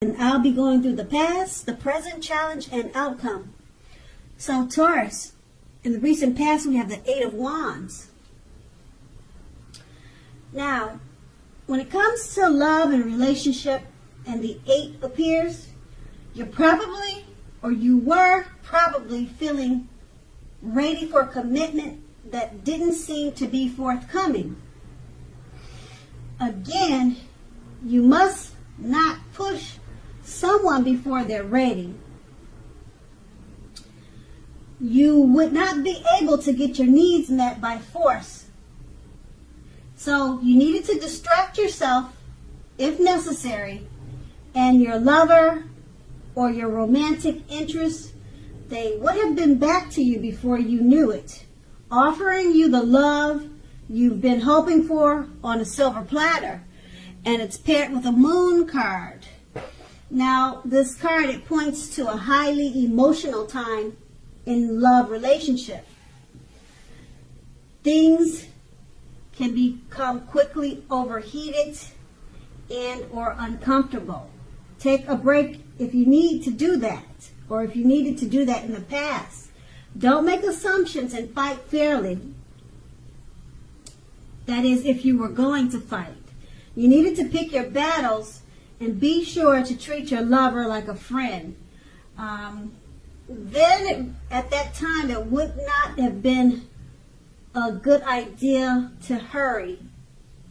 And I'll be going through the past, the present, challenge, and outcome. So Taurus, in the recent past, we have the 8 of Wands. Now, when it comes to love and relationship and the 8 appears, you're probably, or you were probably feeling ready for a commitment that didn't seem to be forthcoming. Again, you must not push someone before they're ready. You would not be able to get your needs met by force. So you needed to distract yourself if necessary, and your lover or your romantic interest, they would have been back to you before you knew it, offering you the love you've been hoping for on a silver platter. And it's paired with a moon card. Now, this card, it points to a highly emotional time in love relationship. Things can become quickly overheated and or uncomfortable. Take a break if you need to do that, or if you needed to do that in the past. Don't make assumptions and fight fairly. That is, if you were going to fight. You needed to pick your battles and be sure to treat your lover like a friend. Then at that time, it would not have been a good idea to hurry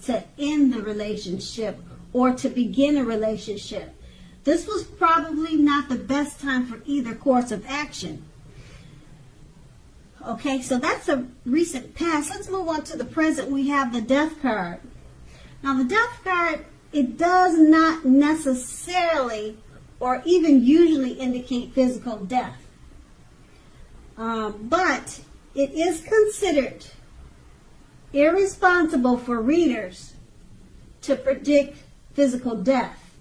to end the relationship or to begin a relationship. This was probably not the best time for either course of action. Okay, so that's a recent past. Let's move on to the present. We have the Death card. Now, the Death card, it does not necessarily or even usually indicate physical death. But it is considered irresponsible for readers to predict physical death,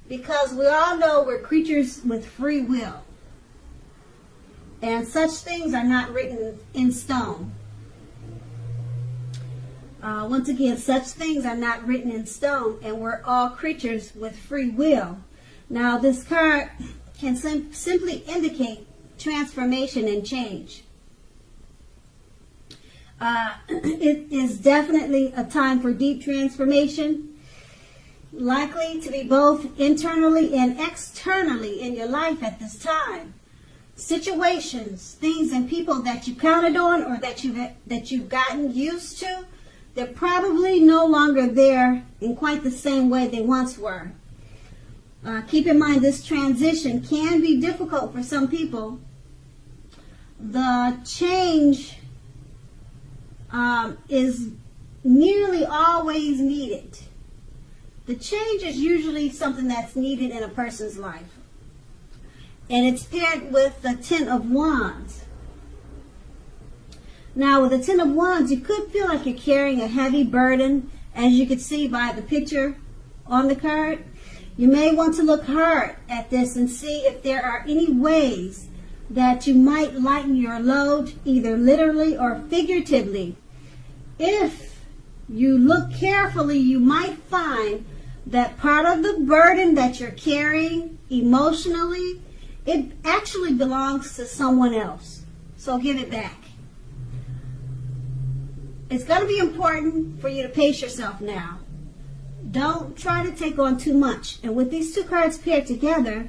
because we all know we're creatures with free will, and such things are not written in stone. Once again, such things are not written in stone, and we're all creatures with free will. Now, this card can simply indicate transformation and change. It is definitely a time for deep transformation, likely to be both internally and externally in your life at this time. Situations, things, and people that you counted on or that you've gotten used to, they're probably no longer there in quite the same way they once were. Keep in mind, this transition can be difficult for some people. The change is nearly always needed. The change is usually something that's needed in a person's life. And it's paired with the 10 of Wands. Now, with the 10 of Wands, you could feel like you're carrying a heavy burden, as you can see by the picture on the card. You may want to look hard at this and see if there are any ways that you might lighten your load, either literally or figuratively. If you look carefully, you might find that part of the burden that you're carrying emotionally, it actually belongs to someone else. So give it back. It's going to be important for you to pace yourself now. Don't try to take on too much. And with these two cards paired together,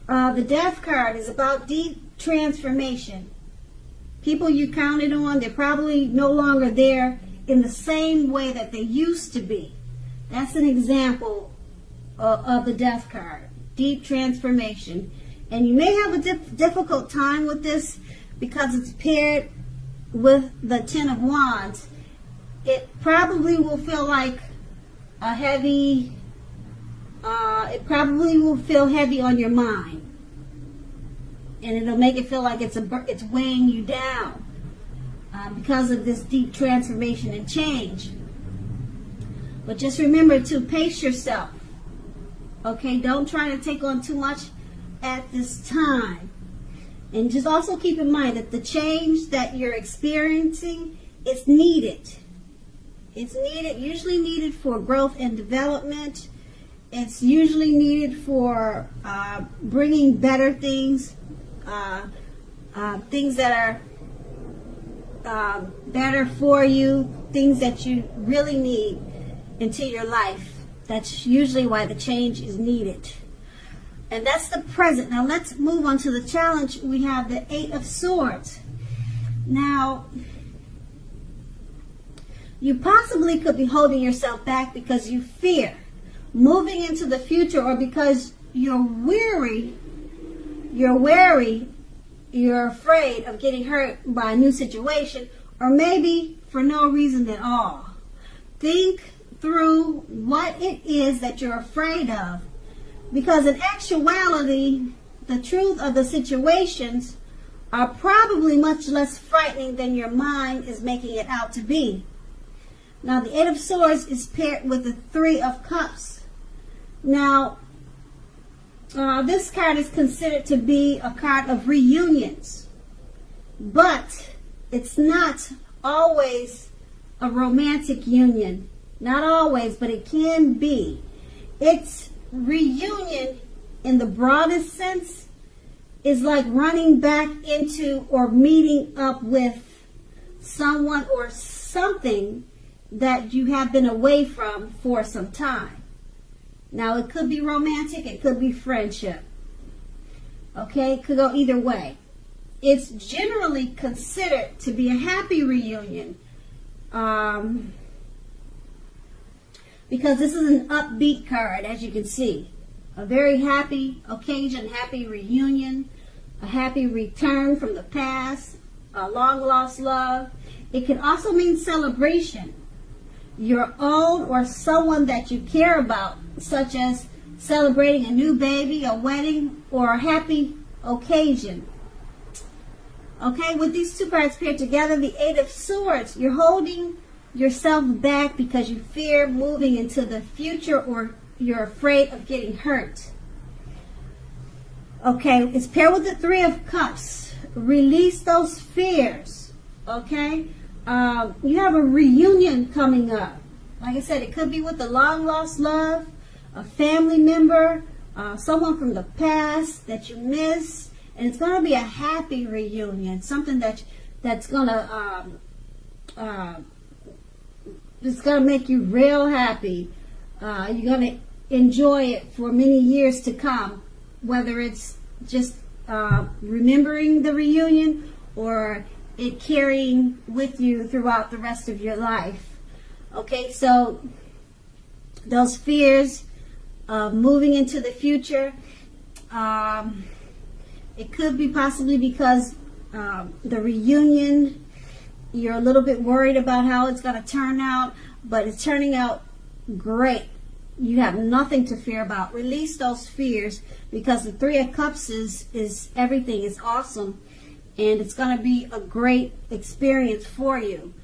the Death card is about deep transformation. People you counted on, they're probably no longer there in the same way that they used to be. That's an example of the Death card. Deep transformation. And you may have a difficult time with this because it's paired with the 10 of Wands. It probably will feel like a heavy, it probably will feel heavy on your mind. And it'll make it feel like it's weighing you down because of this deep transformation and change. But just remember to pace yourself. Okay, don't try to take on too much at this time. And just also keep in mind that the change that you're experiencing is needed. It's needed, usually needed for growth and development. It's usually needed for bringing better things, things that are better for you, things that you really need into your life. That's usually why the change is needed. And that's the present. Now let's move on to the challenge. We have the 8 of Swords. Now, you possibly could be holding yourself back because you fear moving into the future, or because you're wary, you're afraid of getting hurt by a new situation, or maybe for no reason at all. Think through what it is that you're afraid of, because in actuality, the truth of the situations are probably much less frightening than your mind is making it out to be. Now, the 8 of Swords is paired with the 3 of Cups. Now, this card is considered to be a card of reunions, but it's not always a romantic union. Not always, but it can be. It's reunion in the broadest sense is like running back into or meeting up with someone or something that you have been away from for some time. Now, it could be romantic, it could be friendship. Okay, it could go either way. It's generally considered to be a happy reunion because this is an upbeat card, as you can see. A very happy occasion, happy reunion, a happy return from the past, a long-lost love. It can also mean celebration. Your own or someone that you care about, such as celebrating a new baby, a wedding, or a happy occasion. Okay, with these two cards paired together, the 8 of Swords, you're holding yourself back because you fear moving into the future, or you're afraid of getting hurt. Okay, it's paired with the 3 of Cups. Release those fears. Okay, you have a reunion coming up. Like I said, it could be with a long-lost love, a family member, someone from the past that you miss, and it's going to be a happy reunion, something that's going to it's going to make you real happy. You're going to enjoy it for many years to come, whether it's just remembering the reunion or it carrying with you throughout the rest of your life. Okay, so those fears of moving into the future, it could be possibly because the reunion, you're a little bit worried about how it's going to turn out, but it's turning out great. You have nothing to fear about. Release those fears, because the 3 of Cups is everything. It's awesome, and it's going to be a great experience for you.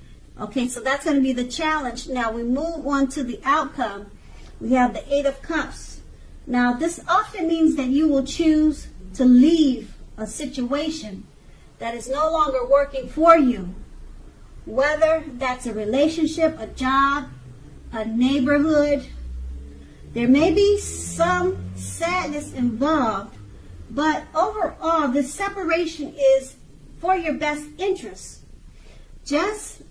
Okay, so that's going to be the challenge. Now we move on to the outcome. We have the 8 of Cups. Now this often means that you will choose to leave a situation that is no longer working for you. Whether that's a relationship, a job, a neighborhood. There may be some sadness involved, but overall, this separation is for your best interest. Just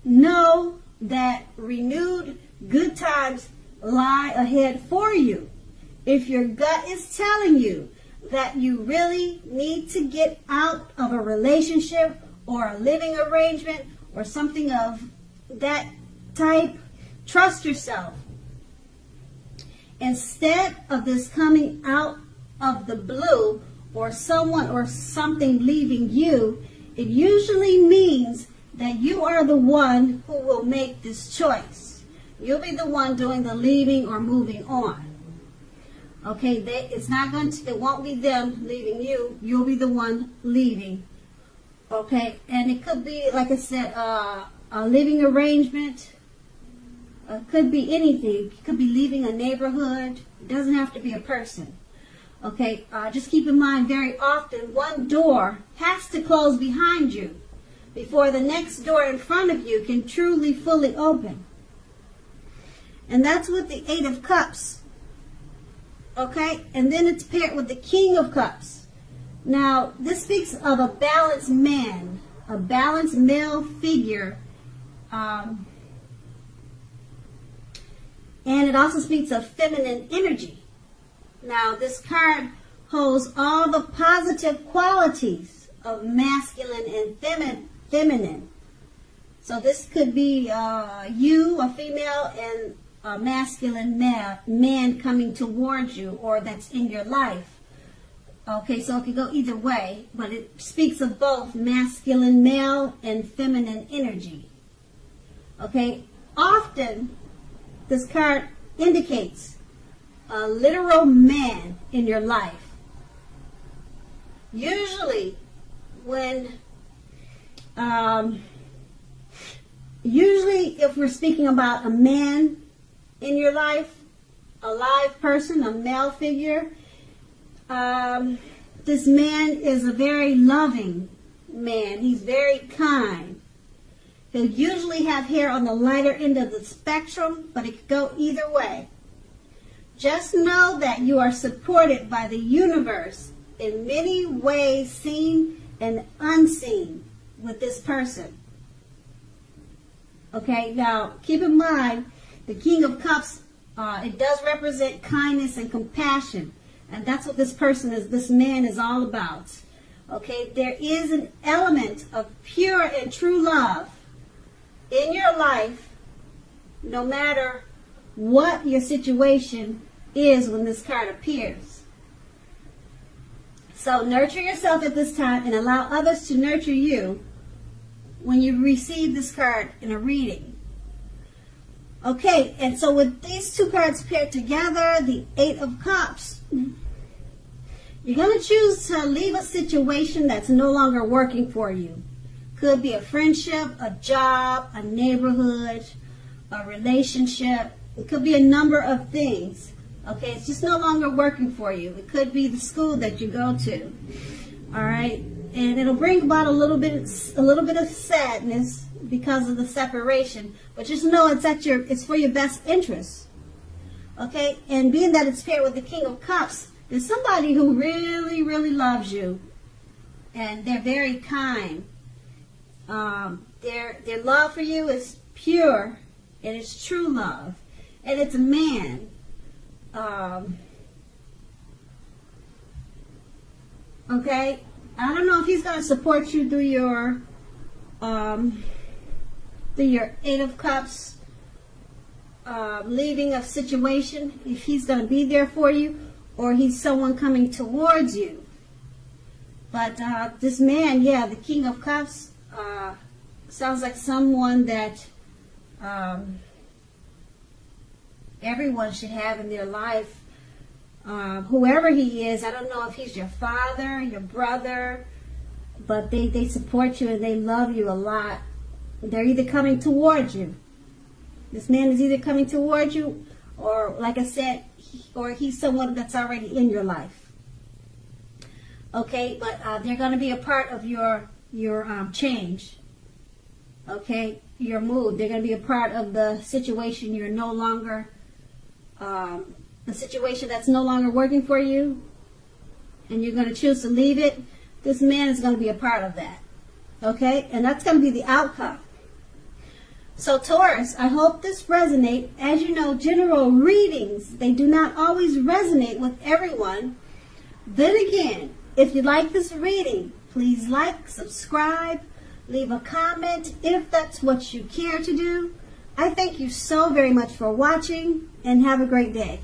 know that renewed good times lie ahead for you. If your gut is telling you that you really need to get out of a relationship or a living arrangement or something of that type, trust yourself. Instead of this coming out of the blue, or someone or something leaving you, it usually means that you are the one who will make this choice. You'll be the one doing the leaving or moving on. Okay, it won't be them leaving you. You'll be the one leaving. Okay, and it could be, like I said, a living arrangement. Could be anything. It could be leaving a neighborhood. It doesn't have to be a person. Okay, just keep in mind, very often one door has to close behind you before the next door in front of you can truly, fully open. And that's with the 8 of Cups. Okay, and then it's paired with the King of Cups. Now, this speaks of a balanced man, a balanced male figure. And it also speaks of feminine energy. Now, this card holds all the positive qualities of masculine and feminine. So this could be you, a female, and a masculine man coming towards you, or that's in your life. Okay, so it could go either way, but it speaks of both masculine male and feminine energy. Okay, often this card indicates a literal man in your life. Usually if we're speaking about a man in your life, a live person, a male figure, this man is a very loving man. He's very kind. He'll usually have hair on the lighter end of the spectrum, but it could go either way. Just know that you are supported by the universe in many ways, seen and unseen, with this person. Okay, now keep in mind, the King of Cups, it does represent kindness and compassion. And that's what this man is all about. Okay, there is an element of pure and true love in your life, no matter what your situation is when this card appears. So nurture yourself at this time and allow others to nurture you when you receive this card in a reading. Okay, and so with these two cards paired together, the Eight of Cups, you're going to choose to leave a situation that's no longer working for you. Could be a friendship, a job, a neighborhood, a relationship. It could be a number of things. Okay, it's just no longer working for you. It could be the school that you go to. All right, and it'll bring about a little bit of sadness because of the separation. But just know it's for your best interest. Okay, and being that it's paired with the King of Cups, there's somebody who really, really loves you, and they're very kind. Their love for you is pure, and it's true love, and it's a man. Okay, I don't know if he's going to support you through your Eight of Cups, leaving a situation, if he's going to be there for you, or he's someone coming towards you. But this man, yeah, the King of Cups, sounds like someone that everyone should have in their life. Whoever he is, I don't know if he's your father, your brother, but they support you and they love you a lot. They're either coming towards you. This man is either coming towards you, or like I said, or he's someone that's already in your life. Okay, but they're going to be a part of your change. Okay, your mood. They're going to be a part of the situation you're no longer, the situation that's no longer working for you, and you're going to choose to leave it. This man is going to be a part of that. Okay, and that's going to be the outcome. So Taurus, I hope this resonates. As you know, general readings, they do not always resonate with everyone. Then again, if you like this reading, please like, subscribe, leave a comment if that's what you care to do. I thank you so very much for watching, and have a great day.